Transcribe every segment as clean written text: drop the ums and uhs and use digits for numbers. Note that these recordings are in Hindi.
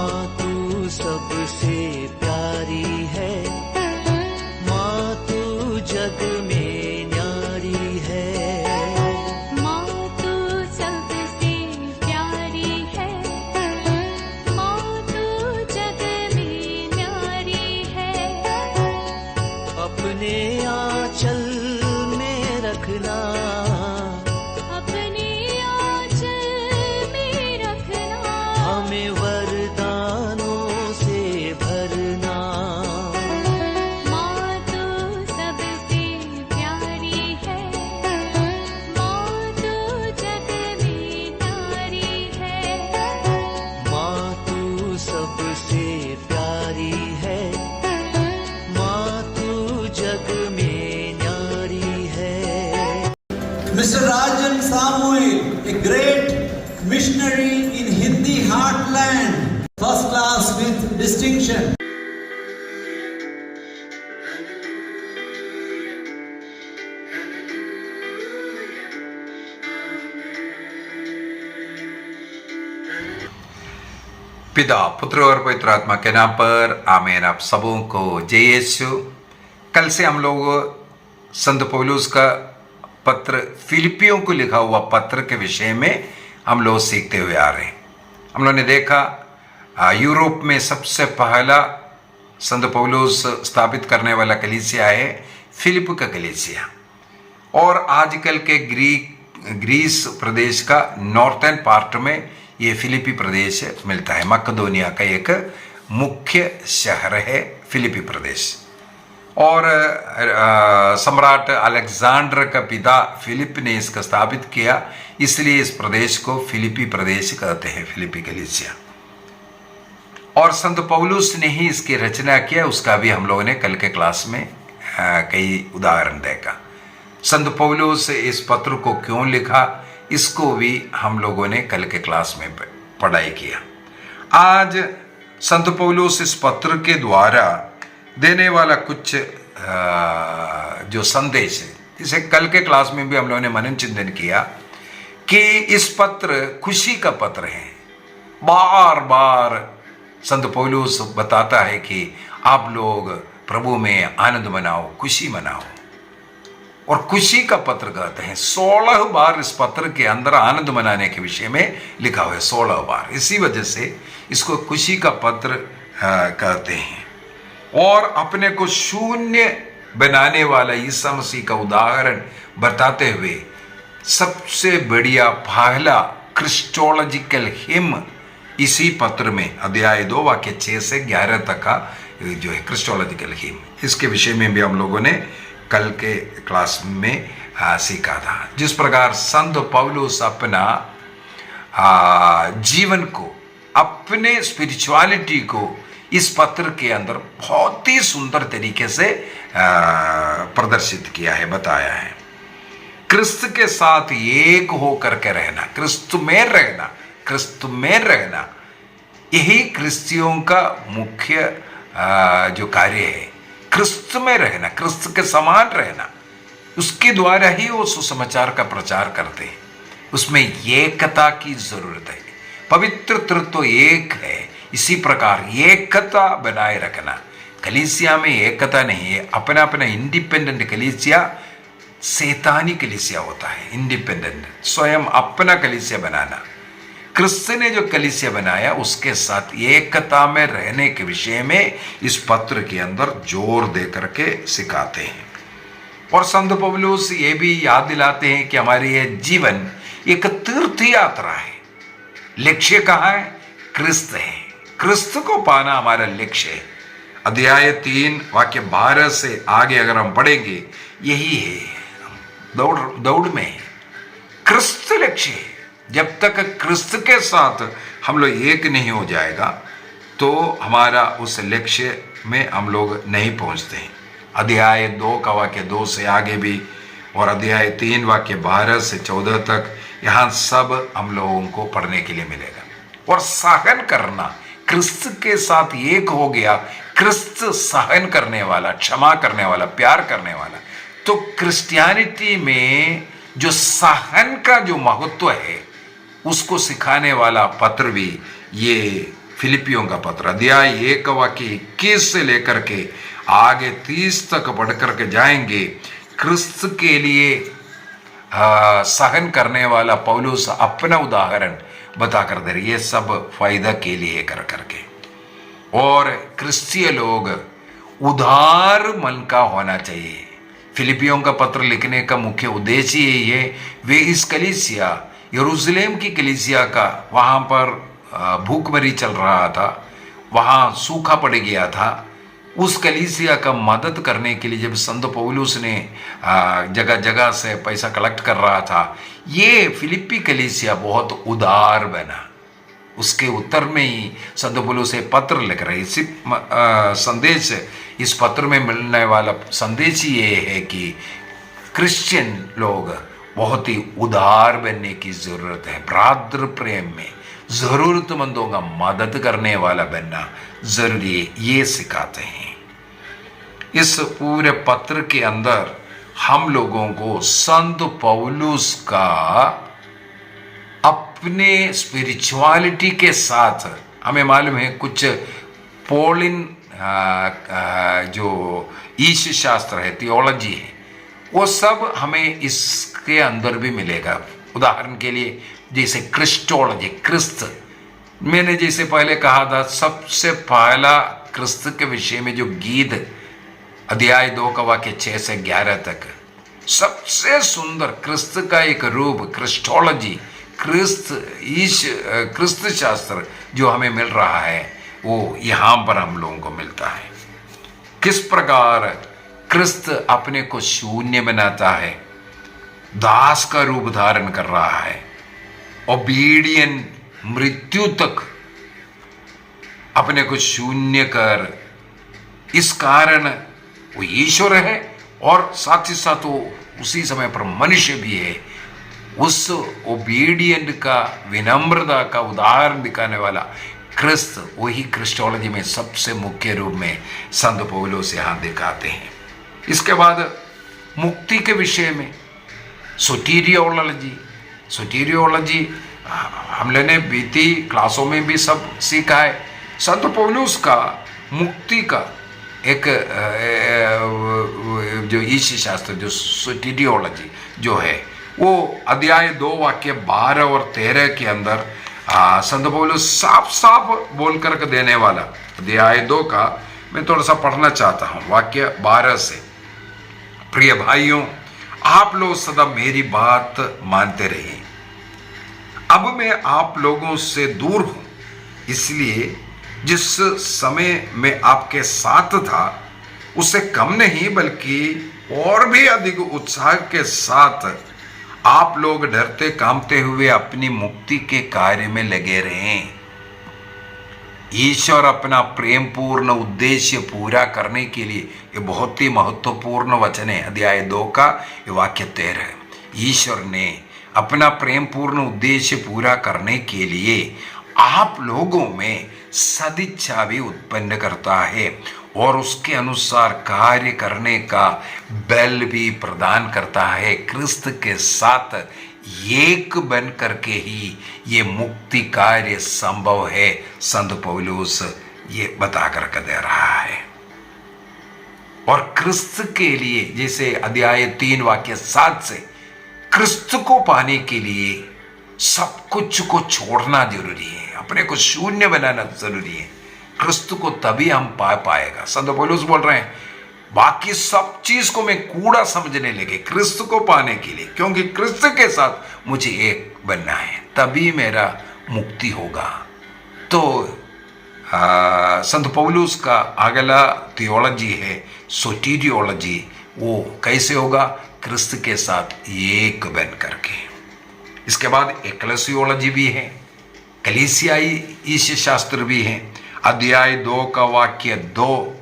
माँ तू सबसे प्यारी है, माँ तू जग में न्यारी है। माँ तू सबसे प्यारी है, माँ तू जग में न्यारी है। अपने आंचल में रखना, अपने आंचल में रखना। हमें वरदानों से भरना। माँ तू सबसे प्यारी है, माँ तू जग में न्यारी है। माँ तू सबसे प्यारी है, माँ तू जग में न्यारी है। Mr. Rajan Samuel, a great missionary in Hindi heartland, first class with distinction. पिता, पुत्र और पवित्र आत्मा के नाम पर आमीन। आप सबों को जय यीशु। कल से हम लोग संत पौलुस का पत्र, फिलिपियों को लिखा हुआ पत्र के विषय में हम लोग सीखते हुए आ रहे हैं। हम लोगों ने देखा यूरोप में सबसे पहला संत पौलुस स्थापित करने वाला कलीसिया है फिलिप का कलीसिया, और आजकल के ग्रीस प्रदेश का नॉर्थर्न पार्ट में ये फिलिपी प्रदेश मिलता है। मकदोनिया का एक मुख्य शहर है फिलिपी प्रदेश, और सम्राट अलेक्जेंडर का पिता फिलिप ने इसका स्थापित किया, इसलिए इस प्रदेश को फिलिपी प्रदेश कहते हैं, फिलिपी कलीसिया। और संत पौलुस ने ही इसकी रचना किया, उसका भी हम लोगों ने कल के क्लास में कई उदाहरण देखा। संत पौलुस इस पत्र को क्यों लिखा, इसको भी हम लोगों ने कल के क्लास में पढ़ाई किया। आज संत पौलुस इस पत्र के द्वारा देने वाला कुछ जो संदेश है, जिसे कल के क्लास में भी हम लोगों ने मनन चिंतन किया कि इस पत्र खुशी का पत्र है। बार बार संत पौलुस बताता है कि आप लोग प्रभु में आनंद मनाओ, खुशी मनाओ, और खुशी का पत्र कहते हैं। 16 बार इस पत्र के अंदर आनंद मनाने के विषय में लिखा हुआ है, 16 बार। इसी वजह से इसको खुशी का पत्र कहते हैं। और अपने को शून्य बनाने वाला यीशु मसीह का उदाहरण बताते हुए सबसे बढ़िया पहला क्रिस्टोलॉजिकल हिम इसी पत्र में अध्याय 2 वाक्य 6 से 11 तक का जो है क्रिस्टोलॉजिकल हिम, इसके विषय में भी हम लोगों ने कल के क्लास में सीखा था। जिस प्रकार संत पौलुस अपना जीवन को, अपने स्पिरिचुअलिटी को इस पत्र के अंदर बहुत ही सुंदर तरीके से प्रदर्शित किया है, बताया है। क्रिस्त के साथ एक होकर के रहना, क्रिस्त में रहना, क्रिस्त में रहना, यही क्रिस्तियों का मुख्य जो कार्य है। क्रिस्त में रहना, क्रिस्त के समान रहना, उसके द्वारा ही वो सुसमाचार का प्रचार करते हैं। उसमें एकता की जरूरत है। पवित्र तत्व एक है, इसी प्रकार एकता बनाए रखना। कलीसिया में एकता नहीं है, अपना अपना इंडिपेंडेंट कलीसिया शैतानी कलीसिया होता है। इंडिपेंडेंट, स्वयं अपना कलीसिया बनाना। क्रिस्त ने जो कलीसिया बनाया उसके साथ एकता में रहने के विषय में इस पत्र के अंदर जोर दे करके सिखाते हैं। और संत पौलुस ये भी याद दिलाते हैं कि हमारी ये जीवन एक तीर्थ यात्रा है। लक्ष्य कहाँ है? क्रिस्त है। क्रिस्त को पाना हमारा लक्ष्य है। अध्याय 3 वाक्य 12 से आगे अगर हम पढ़ेंगे, यही है, दौड़ में है, क्रिस्त लक्ष्य है। जब तक क्रिस्त के साथ हम लोग एक नहीं हो जाएगा तो हमारा उस लक्ष्य में हम लोग नहीं पहुंचते हैं। अध्याय 2 का वाक्य 2 से आगे भी, और अध्याय 3 वाक्य 12 से 14 तक, यहाँ सब हम लोगों को पढ़ने के लिए मिलेगा। और सहन करना, क्रिस्त के साथ एक हो गया। क्रिस्त सहन करने वाला, क्षमा करने वाला, प्यार करने वाला। तो क्रिश्चियनिटी में जो सहन का जो महत्व है उसको सिखाने वाला पत्र भी ये फिलिपियों का पत्र अध्याय 1 वाक्य 21 से लेकर के आगे 30 तक बढ़ करके जाएंगे। क्रिस्त के लिए सहन करने वाला पौलुस अपना उदाहरण बता कर दे रहे, ये सब फायदा के लिए कर करके। और क्रिस्तीय लोग उदार मन का होना चाहिए। फिलिपियों का पत्र लिखने का मुख्य उद्देश्य यही है, वे इस कलीसिया यरूशलेम की कलीसिया का, वहाँ पर भूखमरी चल रहा था, वहाँ सूखा पड़ गया था, उस कलीसिया का मदद करने के लिए जब संत पौलुस ने जगह जगह से पैसा कलेक्ट कर रहा था, ये फिलिप्पी कलीसिया बहुत उदार बना। उसके उत्तर में ही संत पौलुस से पत्र लिख रहे। इसी संदेश, इस पत्र में मिलने वाला संदेश ये है कि क्रिश्चियन लोग बहुत ही उदार बनने की जरूरत है। भ्रातृ प्रेम में जरूरतमंदों का मदद करने वाला बनना जरूरी है, ये सिखाते हैं। इस पूरे पत्र के अंदर हम लोगों को संत पौलुस का अपने स्पिरिचुअलिटी के साथ, हमें मालूम है कुछ पॉलिन जो ईश शास्त्र है, थियोलॉजी है, वो सब हमें इसके अंदर भी मिलेगा। उदाहरण के लिए जैसे क्रिस्टोलॉजी, क्रिस्त, मैंने जैसे पहले कहा था, सबसे पहला क्रिस्त के विषय में जो गीत अध्याय 2 का वाक्य 6 से 11 तक, सबसे सुंदर क्रिस्त का एक रूप क्रिस्टोलॉजी, क्रिस्त शास्त्र जो हमें मिल रहा है, वो यहाँ पर हम लोगों को मिलता है। किस प्रकार क्रिस्त अपने को शून्य बनाता है, दास का रूप धारण कर रहा है, ओबीडियंट, मृत्यु तक अपने को शून्य कर, इस कारण वो ईश्वर है और साथ ही साथ वो उसी समय पर मनुष्य भी है। उस ओबीडियंट का, विनम्रता का उदाहरण दिखाने वाला क्रिस्त, वही क्रिस्टोलॉजी में सबसे मुख्य रूप में संत पौलुस यहाँ दिखाते हैं। इसके बाद मुक्ति के विषय में सोटेरियोलॉजी हमने ने बीती क्लासों में भी सब सीखा है। संत पौलुस का मुक्ति का एक जो ईश शास्त्र, जो सोटेरियोलॉजी जो है, वो अध्याय 2 वाक्य 12 और 13 के अंदर संत पौलुस साफ साफ बोल कर देने वाला। अध्याय 2 का मैं थोड़ा सा पढ़ना चाहता हूँ, वाक्य 12 से। प्रिय भाइयों, आप लोग सदा मेरी बात मानते रहे। अब मैं आप लोगों से दूर हूं, इसलिए जिस समय मैं आपके साथ था उससे कम नहीं बल्कि और भी अधिक उत्साह के साथ आप लोग डरते कांपते हुए अपनी मुक्ति के कार्य में लगे रहें। ईश्वर अपना प्रेम पूर्ण उद्देश्य पूरा करने के लिए, ये बहुत ही महत्वपूर्ण वचन है, अध्याय 2 का वाक्य 13। ईश्वर ने अपना प्रेम पूर्ण उद्देश्य पूरा करने के लिए आप लोगों में सदिच्छा भी उत्पन्न करता है और उसके अनुसार कार्य करने का बल भी प्रदान करता है। क्रिस्त के साथ एक बन करके ही ये मुक्ति कार्य संभव है। संत पौलुस ये बता करके दे रहा है। और क्रिस्त के लिए, जैसे अध्याय 3 वाक्य 7 से, क्रिस्त को पाने के लिए सब कुछ को छोड़ना जरूरी है, अपने को शून्य बनाना जरूरी है। क्रिस्त को तभी हम पा पाएगा। संत पौलुस बोल रहे हैं, बाकी सब चीज को मैं कूड़ा समझने लगे क्रिस्त को पाने के लिए, क्योंकि क्रिस्त के साथ मुझे एक बनना है, तभी मेरा मुक्ति होगा। तो संत पौलुस का अगला थियोलॉजी है सोटेरियोलॉजी। वो कैसे होगा? क्रिस्त के साथ एक बन करके। इसके बाद एक्लेसियोलॉजी भी है, कलीसियाई ईश शास्त्र भी है। अध्याय 2 का वाक्य 2,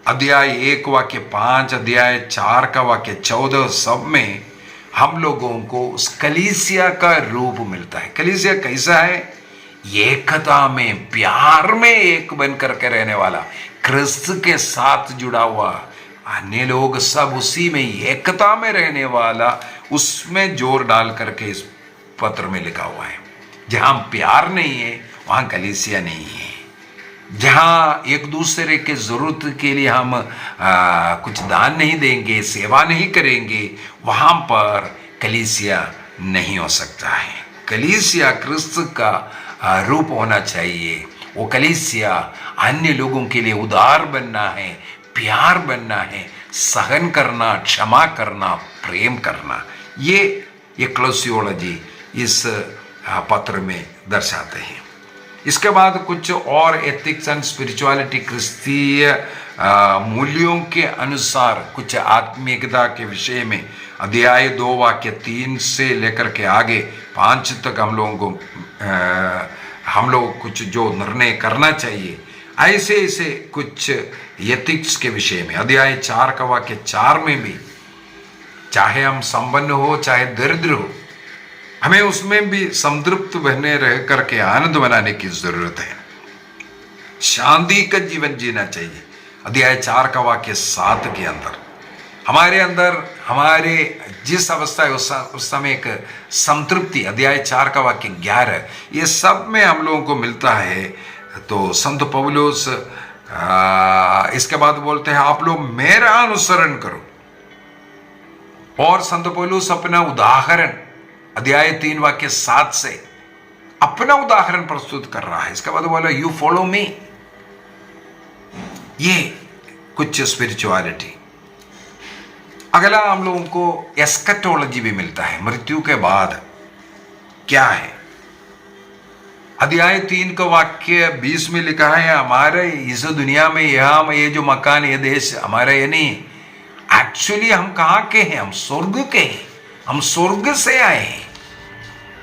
अध्याय 1 वाक्य 5, अध्याय 4 का वाक्य 14, सब में हम लोगों को उस कलीसिया का रूप मिलता है। कलीसिया कैसा है? एकता में, प्यार में एक बन करके रहने वाला, क्रिस्त के साथ जुड़ा हुआ, अन्य लोग सब उसी में एकता में रहने वाला, उसमें जोर डाल करके इस पत्र में लिखा हुआ है। जहां प्यार नहीं है वहाँ कलीसिया नहीं है। जहाँ एक दूसरे के ज़रूरत के लिए हम कुछ दान नहीं देंगे, सेवा नहीं करेंगे, वहाँ पर कलीसिया नहीं हो सकता है। कलीसिया क्रिस्त का रूप होना चाहिए। वो कलीसिया अन्य लोगों के लिए उदार बनना है, प्यार बनना है, सहन करना, क्षमा करना, प्रेम करना। ये क्लोसियोलॉजी इस पत्र में दर्शाते हैं। इसके बाद कुछ और एथिक्स एंड स्पिरिचुअलिटी, क्रिस्तीय मूल्यों के अनुसार कुछ आत्मिकता के विषय में अध्याय 2 वाक्य 3 से लेकर के आगे 5 तक हम लोग कुछ जो निर्णय करना चाहिए, ऐसे कुछ एथिक्स के विषय में अध्याय 4 का वाक्य 4 में भी, चाहे हम संपन्न हो चाहे दरिद्र हो, हमें उसमें भी संतृप्त बने रह करके आनंद बनाने की जरूरत है। शांति का जीवन जीना चाहिए। अध्याय 4 का वाक्य 7 के अंदर हमारे जिस अवस्था है उस समय एक संतृप्ति, अध्याय 4 का वाक्य 11, ये सब में हम लोगों को मिलता है। तो संत पौलुस इसके बाद बोलते हैं आप लोग मेरा अनुसरण करो। और संत पौलुस अपना उदाहरण अध्याय 3 वाक्य 7 से अपना उदाहरण प्रस्तुत कर रहा है। इसके बाद बोला यू फॉलो मी। ये कुछ स्पिरिचुअलिटी। अगला हम लोगों को एस्कटोलॉजी भी मिलता है, मृत्यु के बाद क्या है। अध्याय 3 का वाक्य 20 में लिखा है हमारे इस दुनिया में ये जो मकान, ये देश हमारा ये नहीं। एक्चुअली हम कहाँ के हैं? हम स्वर्ग के हैं। हम स्वर्ग से आए हैं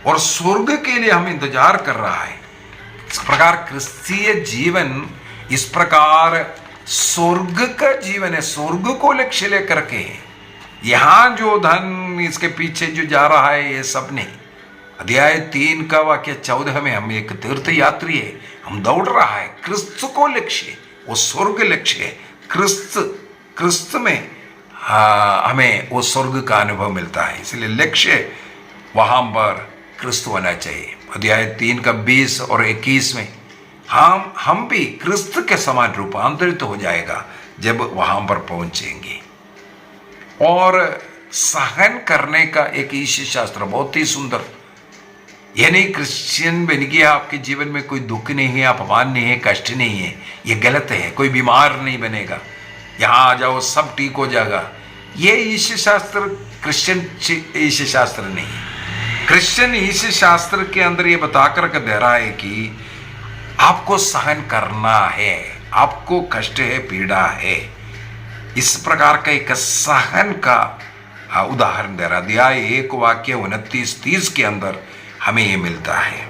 और स्वर्ग के लिए हम इंतजार कर रहा है। इस प्रकार क्रिस्तीय जीवन इस प्रकार स्वर्ग का जीवन है, स्वर्ग को लक्ष्य लेकर के। यहां जो धन इसके पीछे जो जा रहा है ये सब नहीं। अध्याय 3 का वाक्य 14 में हम एक तीर्थ यात्री है, हम दौड़ रहा है क्रिस्त को लक्ष्य, वो स्वर्ग लक्ष्य है। क्रिस्त में हमें वो स्वर्ग का अनुभव मिलता है, इसलिए लक्ष्य वहां पर क्रिस्त होना चाहिए। अध्याय 3 का 20 और 21 में हम भी क्रिस्त के समान रूपांतरित हो जाएगा जब वहां पर पहुंचेंगे। और सहन करने का एक ईश्वर शास्त्र बहुत ही सुंदर। ये नहीं क्रिश्चियन बन गया आपके जीवन में कोई दुख नहीं है, अपमान नहीं है, कष्ट नहीं है, ये गलत है। कोई बीमार नहीं बनेगा, यहाँ आ जाओ सब ठीक हो जाएगा। ये ईश्वर शास्त्र क्रिश्चियन ईश्वर शास्त्र नहीं है। क्रिश्चियन ईश्वर शास्त्र के अंदर ये बताकर के दे रहा है कि आपको सहन करना है, आपको कष्ट है, पीड़ा है। इस प्रकार का एक सहन का उदाहरण दे रहा। अध्याय 1 वाक्य 29-30 के अंदर हमें ये मिलता है।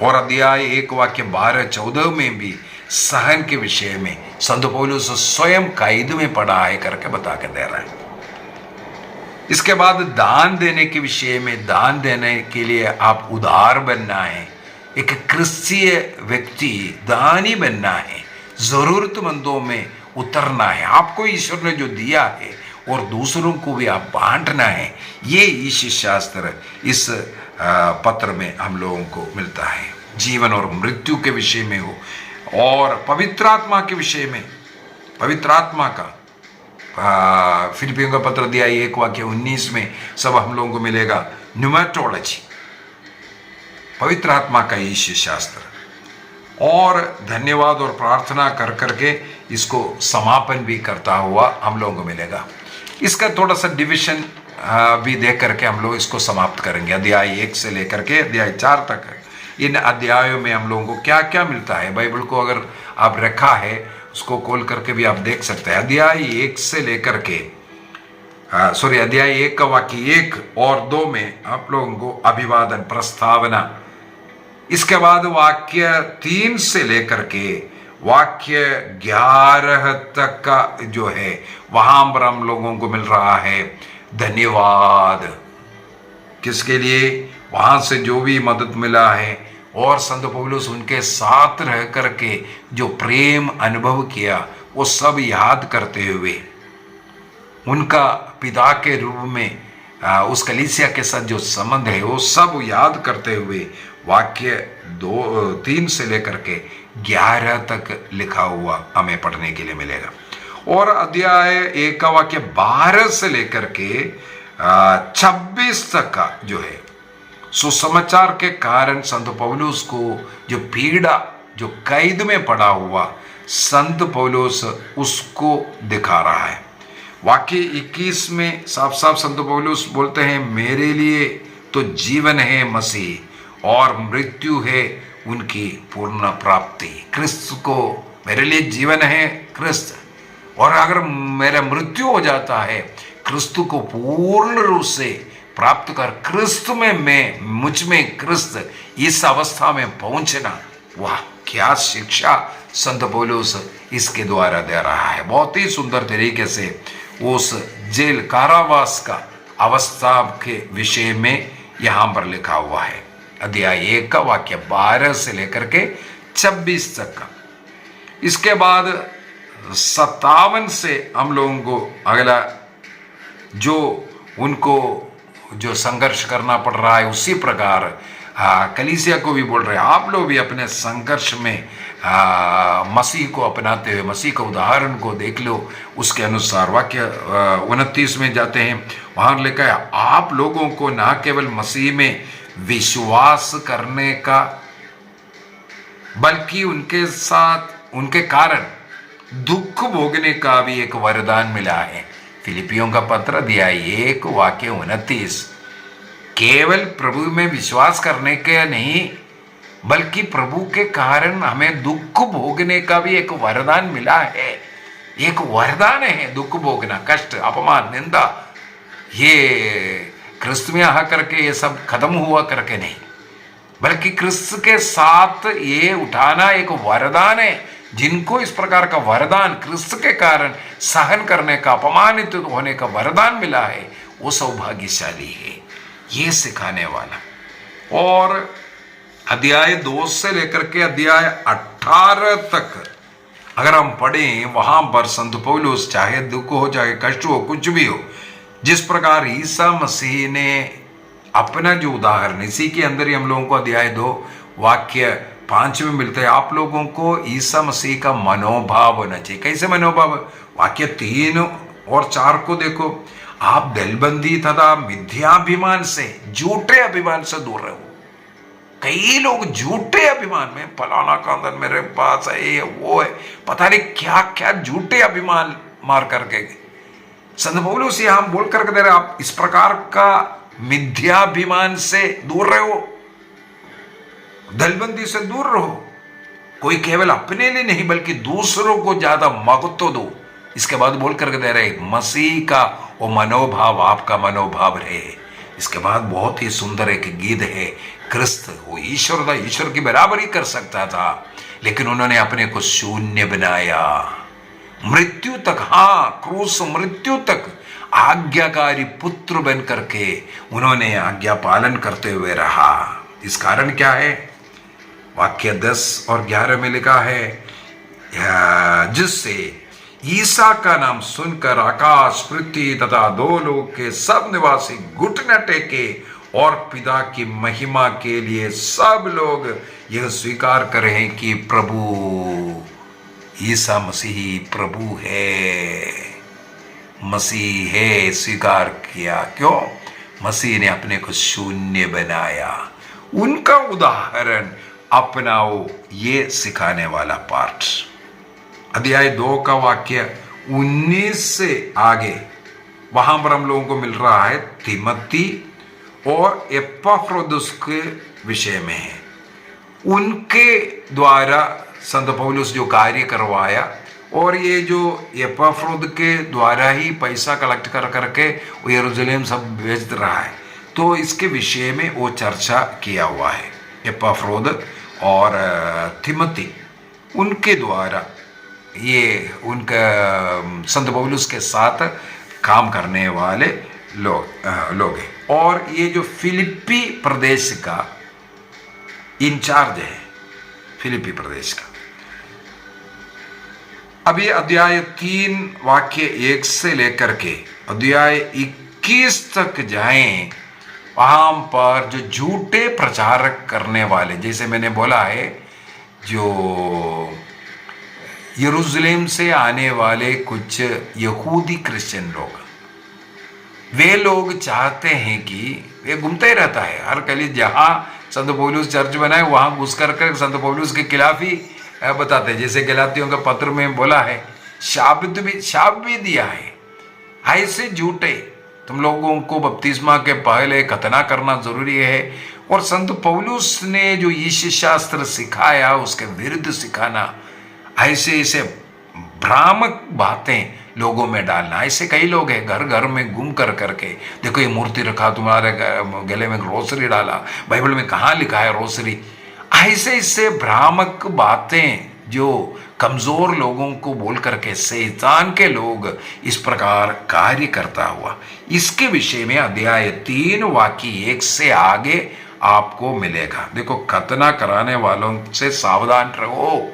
और अध्याय 1 वाक्य 12-14 में भी सहन के विषय में संत पौलुस स्वयं कैद में पड़ा है करके बता के दे रहा है। इसके बाद दान देने के विषय में, दान देने के लिए आप उदार बनना है, एक क्रिस्तीय व्यक्ति दानी बनना है, जरूरतमंदों में उतरना है। आपको ईश्वर ने जो दिया है और दूसरों को भी आप बांटना है। ये ईश्वर शास्त्र इस पत्र में हम लोगों को मिलता है। जीवन और मृत्यु के विषय में हो, और पवित्र आत्मा के विषय में, पवित्र आत्मा का फिलिपियों का पत्र दिया 1 वाक्य 19 में सब हम लोगों को मिलेगा। न्यूमेटोलॉजी, पवित्र आत्मा का ईश्वर शास्त्र। और धन्यवाद और प्रार्थना कर करके इसको समापन भी करता हुआ हम लोगों को मिलेगा। इसका थोड़ा सा डिविजन भी देख करके हम लोग इसको समाप्त करेंगे। अध्याय 1 से लेकर के अध्याय 4 तक इन अध्यायों में हम लोगों को क्या क्या मिलता है। बाइबल को अगर आप रखा है उसको खोल करके भी आप देख सकते हैं। अध्याय 1 से लेकर के अध्याय 1 का वाक्य 1 और 2 में आप लोगों को अभिवादन, प्रस्तावना। इसके बाद वाक्य 3 से लेकर के वाक्य 11 तक का जो है वहां पर हम लोगों को मिल रहा है धन्यवाद। किसके लिए? वहां से जो भी मदद मिला है और संत पौलुस उनके साथ रह करके जो प्रेम अनुभव किया वो सब याद करते हुए, उनका पिता के रूप में उस कलीसिया के साथ जो संबंध है वो सब याद करते हुए वाक्य 3 से लेकर के 11 तक लिखा हुआ हमें पढ़ने के लिए मिलेगा। और अध्याय 1 का वाक्य 12 से लेकर के 26 तक का जो है, सुसमाचार के कारण संत पौलुस को जो पीड़ा, जो कैद में पड़ा हुआ संत पौलुस उसको दिखा रहा है। वाक्य 21 में साफ साफ संत पौलुस बोलते हैं, मेरे लिए तो जीवन है मसीह और मृत्यु है उनकी पूर्ण प्राप्ति। क्रिस्त को, मेरे लिए जीवन है क्रिस्त, और अगर मेरा मृत्यु हो जाता है, क्रिस्त को पूर्ण रूप से प्राप्त कर क्रिस्त में मैं, मुझ में क्रिस्त, इस अवस्था में पहुंचना, वाह क्या शिक्षा संत पौलुस इसके द्वारा दे रहा है। बहुत ही सुंदर तरीके से उस जेल कारावास का अवस्था के विषय में यहां पर लिखा हुआ है। अध्याय 1 का वाक्य 12 से लेकर के 26 तक का। इसके बाद 57 से हम लोगों को अगला जो उनको जो संघर्ष करना पड़ रहा है, उसी प्रकार कलीसिया को भी बोल रहे हैं, आप लोग भी अपने संघर्ष में मसीह को अपनाते हुए, मसीह के उदाहरण को देख लो। उसके अनुसार वाक्य 29 में जाते हैं, वहां लिखा है, आप लोगों को ना केवल मसीह में विश्वास करने का, बल्कि उनके साथ, उनके कारण दुख भोगने का भी एक वरदान मिला है। फिलिपियों का पत्र अध्याय 1 वाक्य 29, केवल प्रभु में विश्वास करने के नहीं, बल्कि प्रभु के कारण हमें दुख भोगने का भी एक वरदान मिला है। एक वरदान है दुख भोगना, कष्ट, अपमान, निंदा, ये क्रिस्त में आ करके ये सब खत्म हुआ करके नहीं, बल्कि क्रिस्त के साथ ये उठाना एक वरदान है। जिनको इस प्रकार का वरदान क्रिस्त के कारण सहन करने का, अपमानित होने का वरदान मिला है, वो सौभाग्यशाली है, ये सिखाने वाला। और अध्याय 2 से लेकर के अध्याय 18 तक अगर हम पढ़ें, वहां पर संत पौलुस, चाहे दुख हो, चाहे कष्ट हो, कुछ भी हो, जिस प्रकार ईसा मसीह ने अपना जो उदाहरण, इसी के अंदर ही हम लोगों को अध्याय 2 वाक्य 5 में मिलते हैं, आप लोगों को ईसा मसीह का मनोभाव होना चाहिए। कैसे मनोभाव? वाक्य 3 और 4 को देखो, आप दलबंदी तथा मिथ्याभिमान से, झूठे अभिमान से दूर रहो। कई लोग झूठे अभिमान में, फलाना कांदन मेरे पास है, ये वो है, पता नहीं क्या क्या झूठे अभिमान मार करके संत पौलुस यहां बोल करके दे रहे, आप इस प्रकार का मिथ्याभिमान से दूर रहो, दलबंदी से दूर रहो। कोई केवल अपने लिए नहीं बल्कि दूसरों को ज्यादा महत्व दो। इसके बाद बोल करके दे रहे, मसीह का वो मनोभाव आपका मनोभाव रहे। इसके बाद बहुत ही सुंदर एक गीत है, क्रिस्त वो ईश्वर था, ईश्वर की बराबरी कर सकता था, लेकिन उन्होंने अपने को शून्य बनाया, मृत्यु तक, हाँ क्रूस मृत्यु तक आज्ञाकारी पुत्र बन करके उन्होंने आज्ञा पालन करते हुए रहा। इस कारण क्या है? वाक्य 10 और 11 में लिखा है, जिससे ईसा का नाम सुनकर आकाश, पृथ्वी तथा 2 लोक के सब निवासी घुटने टेके और पिता की महिमा के लिए सब लोग यह स्वीकार करें कि प्रभु ईसा मसीह प्रभु है, मसीह है, स्वीकार किया। क्यों? मसीह ने अपने को शून्य बनाया। उनका उदाहरण अपनाओ, ये सिखाने वाला पाठ। अध्याय 2 का वाक्य 19 से आगे वहां पर हम लोगों को मिल रहा है, तिमोथी और एपफ्रोदितुस के विषय में है। उनके द्वारा संत पौलुस जो कार्य करवाया, और ये जो एपफ्रोदितुस के द्वारा ही पैसा कलेक्ट कर करके वो यरूशलेम सब भेज रहा है, तो इसके विषय में वो चर्चा किया हुआ है। एपफ्रोदितुस और तिमोथी, उनके द्वारा ये उनका संत पौलुस के साथ काम करने वाले लोग हैं। और ये जो फिलिप्पी प्रदेश का इंचार्ज है, फिलिप्पी प्रदेश का। अभी अध्याय 3 वाक्य 1 से लेकर के अध्याय 21 तक जाएं, वहां पर जो झूठे प्रचारक करने वाले, जैसे मैंने बोला है, जो यरूशलेम से आने वाले कुछ यहूदी क्रिश्चियन लोग, वे लोग चाहते हैं कि वे घूमते ही रहता है हर कली, जहां संत पौलुस चर्च बनाए वहां घुस कर संत पौलुस के खिलाफ ही बताते हैं। जैसे गलातियों का पत्र में बोला है, शाप भी दिया है। ऐसे झूठे, तुम लोगों को बपतिस्मा के पहले खतना करना जरूरी है, और संत पौलुस ने जो यीशु शास्त्र सिखाया उसके विरुद्ध सिखाना, ऐसे भ्रामक बातें लोगों में डालना। ऐसे कई लोग हैं घर घर में घूम करके, देखो ये मूर्ति रखा, तुम्हारे गले में रोसरी डाला, बाइबल में कहाँ लिखा है रोसरी। ऐसे भ्रामक बातें जो कमजोर लोगों को बोल करके शैतान के लोग इस प्रकार कार्य करता हुआ, इसके विषय में अध्याय 3 वाक्य 1 से आगे आपको मिलेगा। देखो, खतना कराने वालों से सावधान रहो।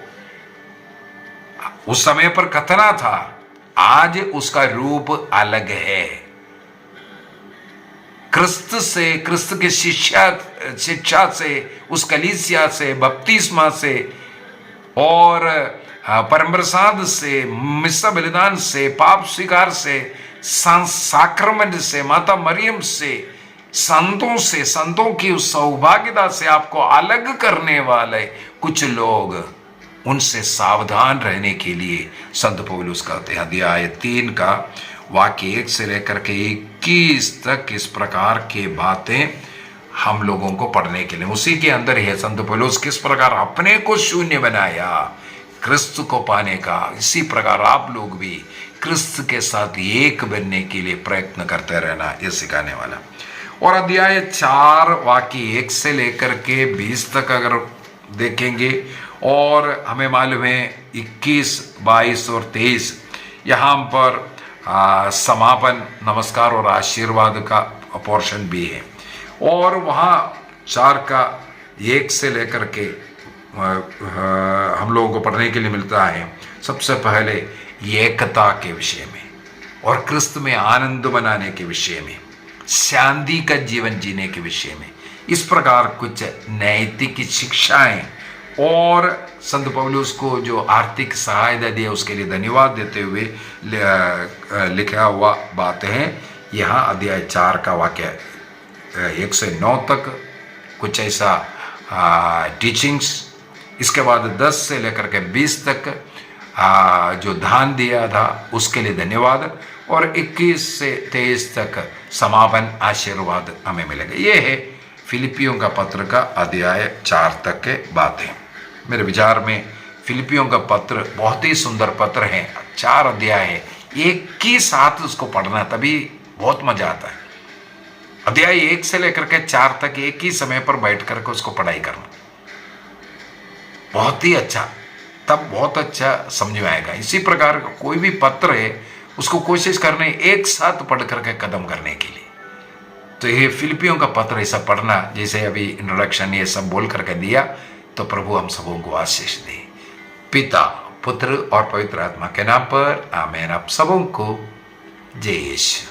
उस समय पर खतना था, आज उसका रूप अलग है। क्रिस्त की शिक्षा से, उस कलीसिया से, बपतिस्मा से और परम प्रसाद से, मिस्सा बलिदान से, पाप स्वीकार से, साक्रमेंट से, माता मरियम से, संतों की उस सौभाग्यता से आपको अलग करने वाले कुछ लोग, उनसे सावधान रहने के लिए संत पौलुस कहते हैं अध्याय 3 का वाक्य 1 से लेकर के 21 तक इस प्रकार के बातें हम लोगों को पढ़ने के लिए। उसी के अंदर है संत पौलुस किस प्रकार अपने को शून्य बनाया क्रिस्त को पाने का, इसी प्रकार आप लोग भी क्रिस्त के साथ एक बनने के लिए प्रयत्न करते रहना, ये सिखाने वाला। और अध्याय 4 वाक्य 1 से लेकर के 20 तक अगर देखेंगे, और हमें मालूम है 21, 22 और 23 यहाँ पर समापन, नमस्कार और आशीर्वाद का पोर्शन भी है। और वहाँ 4 का 1 से लेकर के हम लोगों को पढ़ने के लिए मिलता है सबसे पहले एकता के विषय में, और क्रिस्त में आनंद मनाने के विषय में, शांति का जीवन जीने के विषय में, इस प्रकार कुछ नैतिक शिक्षाएं, और संत पौलुस को जो आर्थिक सहायता दिया उसके लिए धन्यवाद देते हुए लिखा हुआ बातें हैं। यहाँ अध्याय 4 का वाक्य 1 से 9 तक कुछ ऐसा टीचिंग्स, इसके बाद 10 से लेकर के 20 तक जो दान दिया था उसके लिए धन्यवाद, और 21 से 23 तक समापन आशीर्वाद हमें मिलेगा। ये है फिलिपियों का पत्र का अध्याय 4 तक के बातें। मेरे विचार में फिलिपियों का पत्र बहुत ही सुंदर पत्र है, 4 अध्याय है, एक ही साथ उसको पढ़ना तभी बहुत मजा आता है। अध्याय 1 से लेकर के 4 तक एक ही समय पर बैठ करके उसको पढ़ाई करना बहुत ही अच्छा, तब बहुत अच्छा समझ में आएगा। इसी प्रकार का कोई भी पत्र है उसको कोशिश करने एक साथ पढ़ करके कदम करने के लिए। तो ये फिलिपियों का पत्र ऐसा पढ़ना, जैसे अभी इंट्रोडक्शन ये सब बोल करके दिया, तो प्रभु हम सबों को आशीष दे। पिता, पुत्र और पवित्र आत्मा के नाम पर आमीन। आप सबों को जय यीशु।